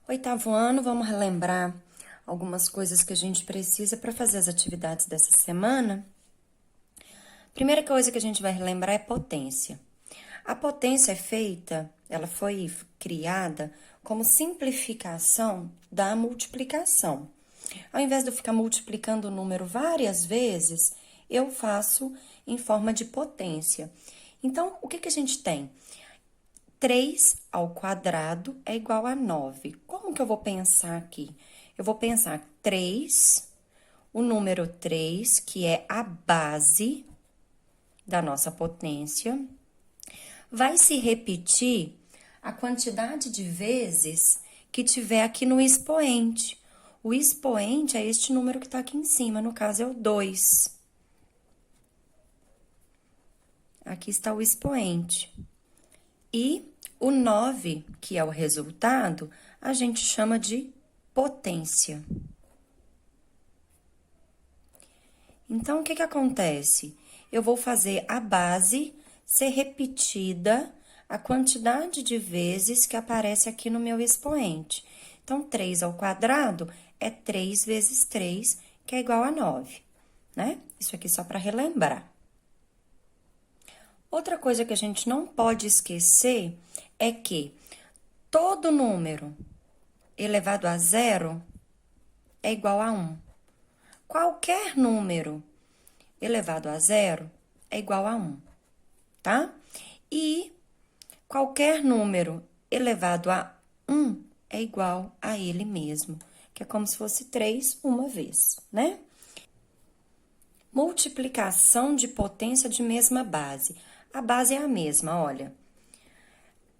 Oitavo ano, vamos relembrar algumas coisas que a gente precisa para fazer as atividades dessa semana. Primeira coisa que a gente vai relembrar é potência. A potência é feita, ela foi criada como simplificação da multiplicação. Ao invés de eu ficar multiplicando o número várias vezes, eu faço em forma de potência. Então, o que a gente tem? 3 ao quadrado é igual a 9. Como que eu vou pensar aqui? Eu vou pensar 3, o número 3, que é a base da nossa potência, vai se repetir a quantidade de vezes que tiver aqui no expoente. O expoente é este número que está aqui em cima, no caso é o 2. Aqui está o expoente. E o 9, que é o resultado, a gente chama de potência. Então, o que acontece? Eu vou fazer a base ser repetida a quantidade de vezes que aparece aqui no meu expoente. Então, 3 ao quadrado é 3 vezes 3, que é igual a 9, né? Isso aqui só para relembrar. Outra coisa que a gente não pode esquecer é que todo número elevado a zero é igual a 1. Qualquer número elevado a zero é igual a 1, tá? E qualquer número elevado a 1 é igual a ele mesmo, que é como se fosse 3 uma vez, né? Multiplicação de potência de mesma base. A base é a mesma, olha.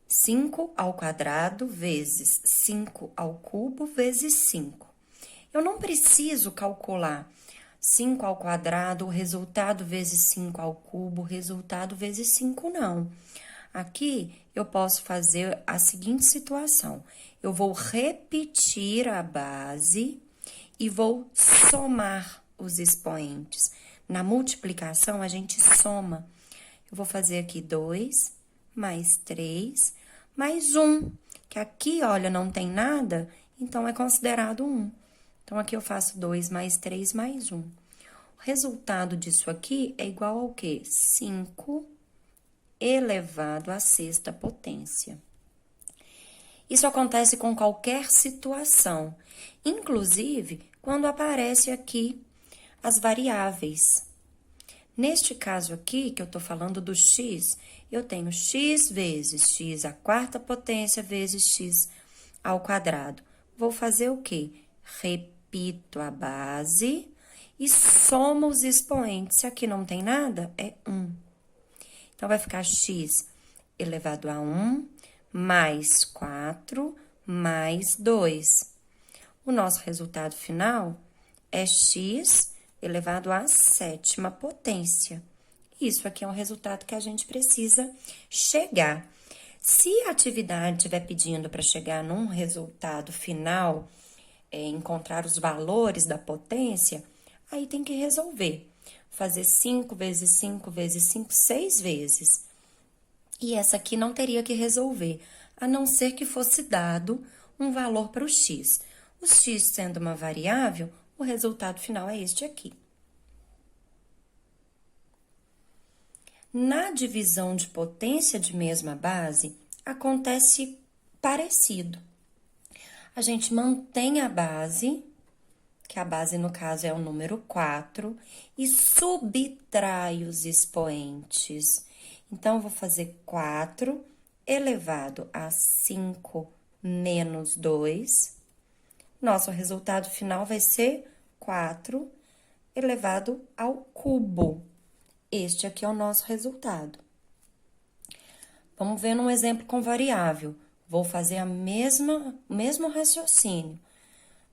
5 ao quadrado vezes 5 ao cubo vezes 5. Eu não preciso calcular 5 ao quadrado, o resultado vezes 5 ao cubo, o resultado vezes 5, não. Aqui, eu posso fazer a seguinte situação. Eu vou repetir a base e vou somar os expoentes. Na multiplicação, a gente soma. Eu vou fazer aqui 2 mais 3 mais 1, que aqui, olha, não tem nada, então é considerado 1. Então, aqui eu faço 2 mais 3 mais 1. O resultado disso aqui é igual ao quê? 5 elevado à sexta potência. Isso acontece com qualquer situação, inclusive quando aparece aqui as variáveis. Neste caso aqui, que eu tô falando do x, eu tenho x vezes x à quarta potência vezes x ao quadrado. Vou fazer o quê? Repito a base e somo os expoentes. Se aqui não tem nada, é 1. Então, vai ficar x elevado a 1 mais 4 mais 2. O nosso resultado final é x elevado à sétima potência. Isso aqui é um resultado que a gente precisa chegar. Se a atividade estiver pedindo para chegar num resultado final, encontrar os valores da potência, aí tem que resolver. Fazer 5 vezes 5 vezes 5, 6 vezes. E essa aqui não teria que resolver, a não ser que fosse dado um valor para o x. O x sendo uma variável, o resultado final é este aqui. Na divisão de potência de mesma base, acontece parecido. A gente mantém a base, que a base, no caso, é o número 4, e subtrai os expoentes. Então, vou fazer 4 elevado a 5 menos 2. Nosso resultado final vai ser 4 elevado ao cubo. Este aqui é o nosso resultado. Vamos ver num exemplo com variável. Vou fazer o mesmo raciocínio.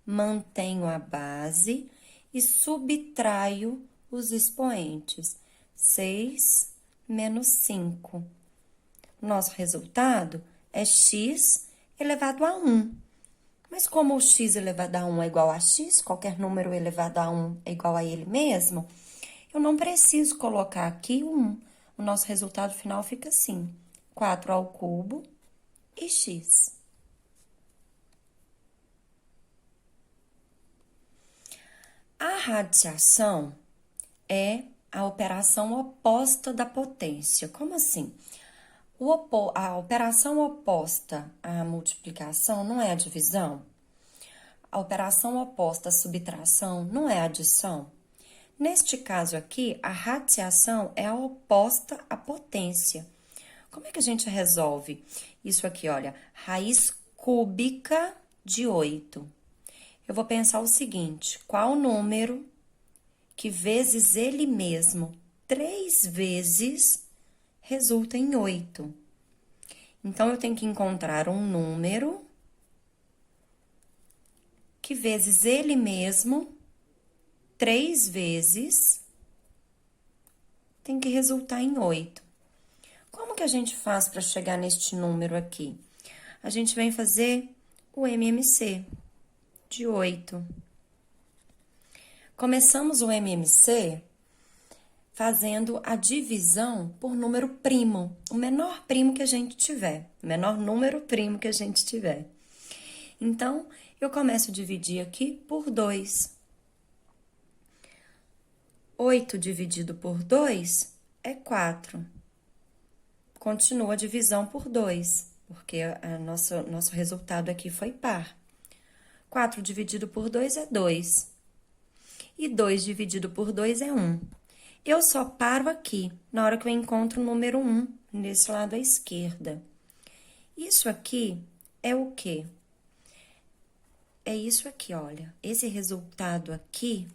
Mantenho a base e subtraio os expoentes. 6 menos 5. Nosso resultado é x elevado a 1. Mas como o x elevado a 1 é igual a x, qualquer número elevado a 1 é igual a ele mesmo, eu não preciso colocar aqui o 1. O nosso resultado final fica assim, 4 ao cubo e x. radiação é a operação oposta da potência. Como assim? A operação oposta à multiplicação não é a divisão? A operação oposta à subtração não é a adição? Neste caso aqui, a radiação é a oposta à potência. Como é que a gente resolve isso aqui? Olha, raiz cúbica de 8. Eu vou pensar o seguinte, qual número que vezes ele mesmo 3 vezes resulta em 8? Então, eu tenho que encontrar um número que vezes ele mesmo 3 vezes tem que resultar em 8. Como que a gente faz para chegar neste número aqui? A gente vem fazer o MMC de 8. Começamos o MMC fazendo a divisão por número primo, o menor primo que a gente tiver, o menor número primo que a gente tiver. Então, eu começo a dividir aqui por 2. 8 dividido por 2 é 4. Continua a divisão por 2, porque nosso resultado aqui foi par. 4 dividido por 2 é 2. E 2 dividido por 2 é 1. Eu só paro aqui, na hora que eu encontro o número 1, nesse lado à esquerda. Isso aqui é o quê? É isso aqui, olha. Esse resultado aqui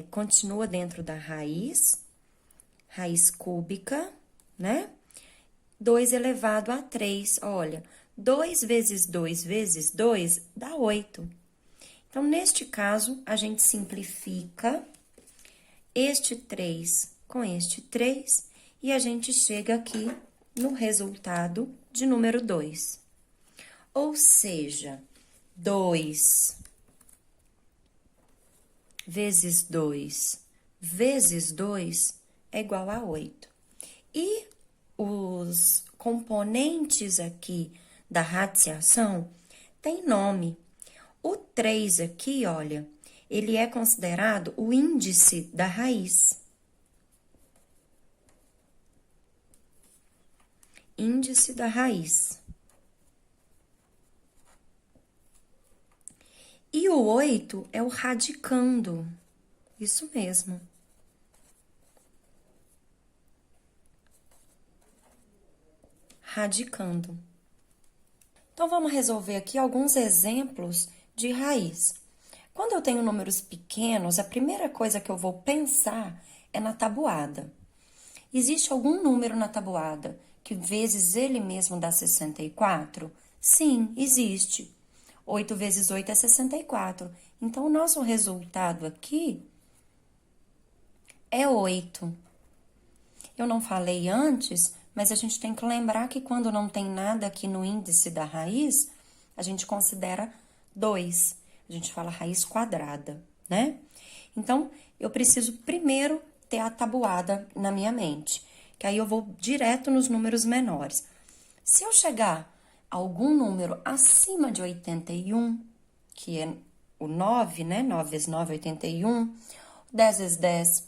continua dentro da raiz cúbica, né? 2 elevado a 3, olha. 2 vezes 2 vezes 2 dá 8. Então, neste caso, a gente simplifica este 3 com este 3 e a gente chega aqui no resultado de número 2. Ou seja, 2 vezes 2 vezes 2 é igual a 8. E os componentes aqui da radiação têm nome. O 3 aqui, olha, ele é considerado o índice da raiz. Índice da raiz. E o 8 é o radicando. Isso mesmo. Radicando. Então, vamos resolver aqui alguns exemplos de raiz. Quando eu tenho números pequenos, a primeira coisa que eu vou pensar é na tabuada. Existe algum número na tabuada que vezes ele mesmo dá 64? Sim, existe. 8 vezes 8 é 64. Então, o nosso resultado aqui é 8. Eu não falei antes, mas a gente tem que lembrar que quando não tem nada aqui no índice da raiz, a gente considera 2. A gente fala raiz quadrada, né? Então, eu preciso primeiro ter a tabuada na minha mente, que aí eu vou direto nos números menores. Se eu chegar a algum número acima de 81, que é o 9, né? 9 vezes 9 é 81. 10 vezes 10,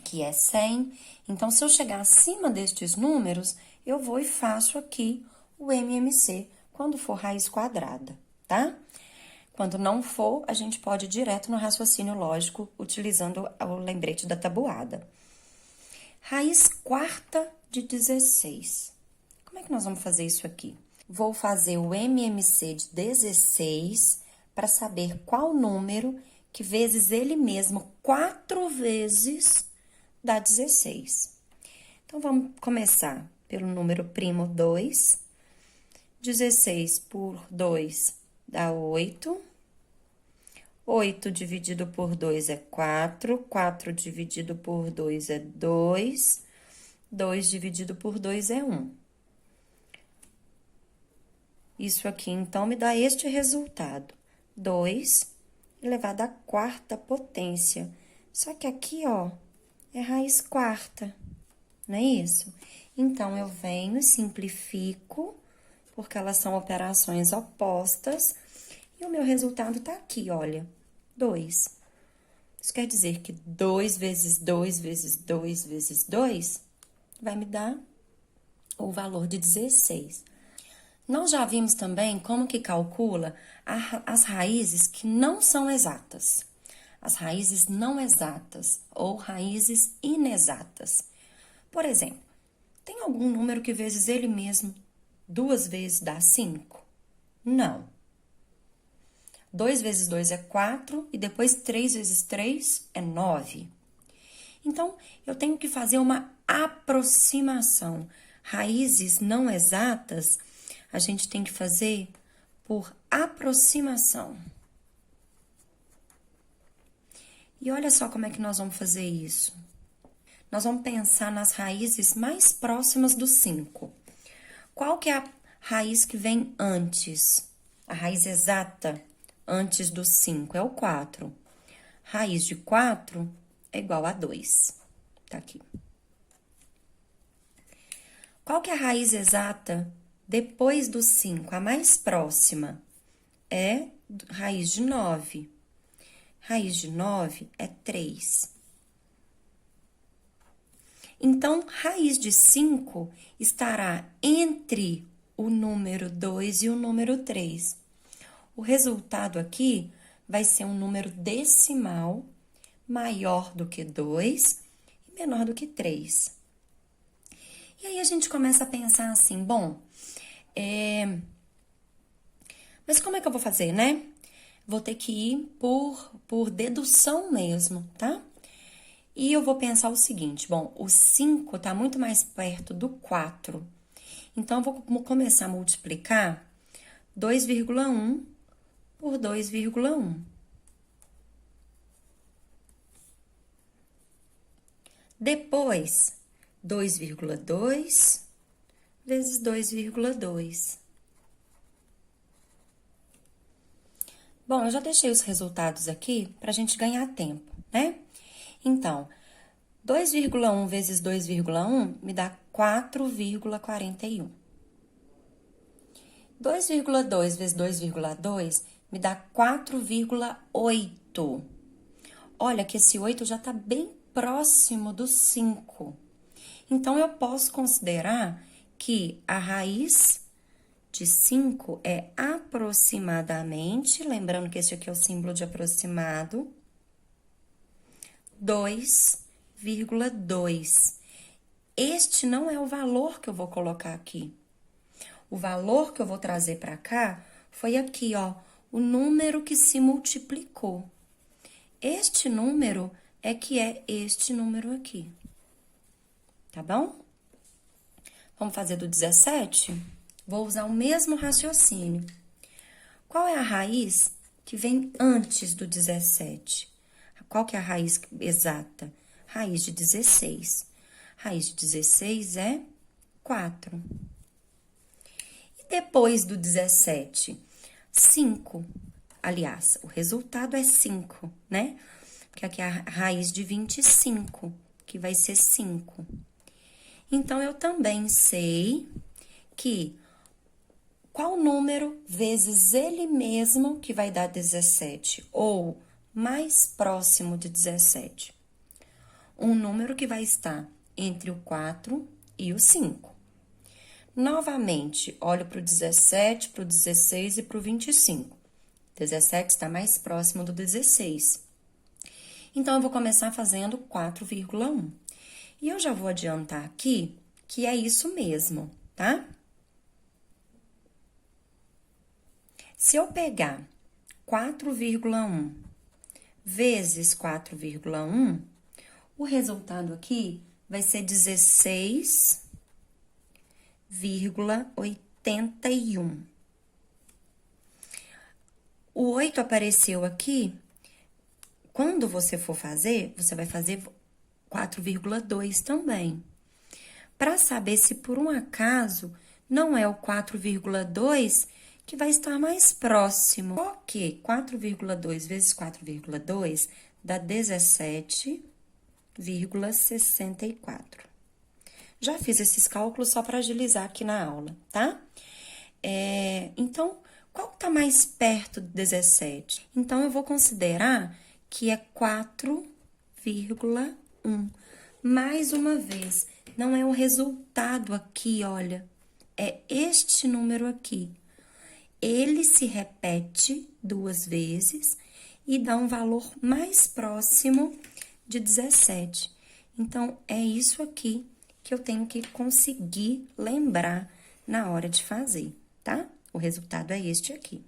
que é 100. Então, se eu chegar acima destes números, eu vou e faço aqui o MMC, quando for raiz quadrada, tá? Quando não for, a gente pode ir direto no raciocínio lógico, utilizando o lembrete da tabuada. Raiz quarta de 16. Como é que nós vamos fazer isso aqui? Vou fazer o MMC de 16 para saber qual número que vezes ele mesmo 4 vezes dá 16. Então, vamos começar pelo número primo 2. 16 por 2 dá 8. 8 dividido por 2 é 4. 4 dividido por 2 é 2. 2 dividido por 2 é 1. Isso aqui, então, me dá este resultado. 2 elevado à quarta potência. Só que aqui, ó, é raiz quarta, não é isso? Então, eu venho e simplifico, porque elas são operações opostas, e o meu resultado tá aqui, olha, 2. Isso quer dizer que 2 vezes 2 vezes 2 vezes 2 vai me dar o valor de 16. Nós já vimos também como que calcula as raízes que não são exatas. As raízes não exatas ou raízes inexatas. Por exemplo, tem algum número que vezes ele mesmo 2 vezes dá 5? Não. 2 vezes 2 é 4 e depois 3 vezes 3 é 9. Então, eu tenho que fazer uma aproximação. Raízes não exatas, a gente tem que fazer por aproximação. E olha só como é que nós vamos fazer isso. Nós vamos pensar nas raízes mais próximas do 5. Qual que é a raiz que vem antes? A raiz exata antes do 5 é o 4. Raiz de 4 é igual a 2. Tá aqui. Qual que é a raiz exata depois do 5? A mais próxima é raiz de 9. Raiz de 9 é 3. Então, raiz de 5 estará entre o número 2 e o número 3. O resultado aqui vai ser um número decimal maior do que 2 e menor do que 3. E aí, a gente começa a pensar assim, bom, mas como é que eu vou fazer, né? Vou ter que ir por dedução mesmo, tá? E eu vou pensar o seguinte, bom, o 5 tá muito mais perto do 4. Então, eu vou começar a multiplicar 2,1 por 2,1. Depois, 2,2 vezes 2,2. Bom, eu já deixei os resultados aqui para a gente ganhar tempo, né? Então, 2,1 vezes 2,1 me dá 4,41. 2,2 vezes 2,2 me dá 4,8. Olha que esse 8 já está bem próximo do 5. Então, eu posso considerar que a raiz de 5 é aproximadamente, lembrando que esse aqui é o símbolo de aproximado, 2,2. Este não é o valor que eu vou colocar aqui. O valor que eu vou trazer para cá foi aqui, ó, o número que se multiplicou. Este número é que é este número aqui. Tá bom? Vamos fazer do 17? Vou usar o mesmo raciocínio. Qual é a raiz que vem antes do 17? Qual que é a raiz exata? Raiz de 16. Raiz de 16 é 4. E depois do 17? 5. Aliás, o resultado é 5, né? Porque aqui é a raiz de 25, que vai ser 5. Então, eu também sei que qual número vezes ele mesmo que vai dar 17, ou mais próximo de 17? Um número que vai estar entre o 4 e o 5. Novamente, olho para o 17, para o 16 e para o 25. 17 está mais próximo do 16. Então, eu vou começar fazendo 4,1. E eu já vou adiantar aqui que é isso mesmo, tá? Se eu pegar 4,1 vezes 4,1, o resultado aqui vai ser 16,81. O 8 apareceu aqui. Quando você for fazer, você vai fazer 4,2 também. Para saber se por um acaso não é o 4,2 que vai estar mais próximo. Ok, 4,2 vezes 4,2 dá 17,64. Já fiz esses cálculos só para agilizar aqui na aula, tá? Então, qual que tá mais perto do 17? Então, eu vou considerar que é 4,1. Mais uma vez, não é o resultado aqui, olha, é este número aqui. Ele se repete 2 vezes e dá um valor mais próximo de 17. Então, é isso aqui que eu tenho que conseguir lembrar na hora de fazer, tá? O resultado é este aqui.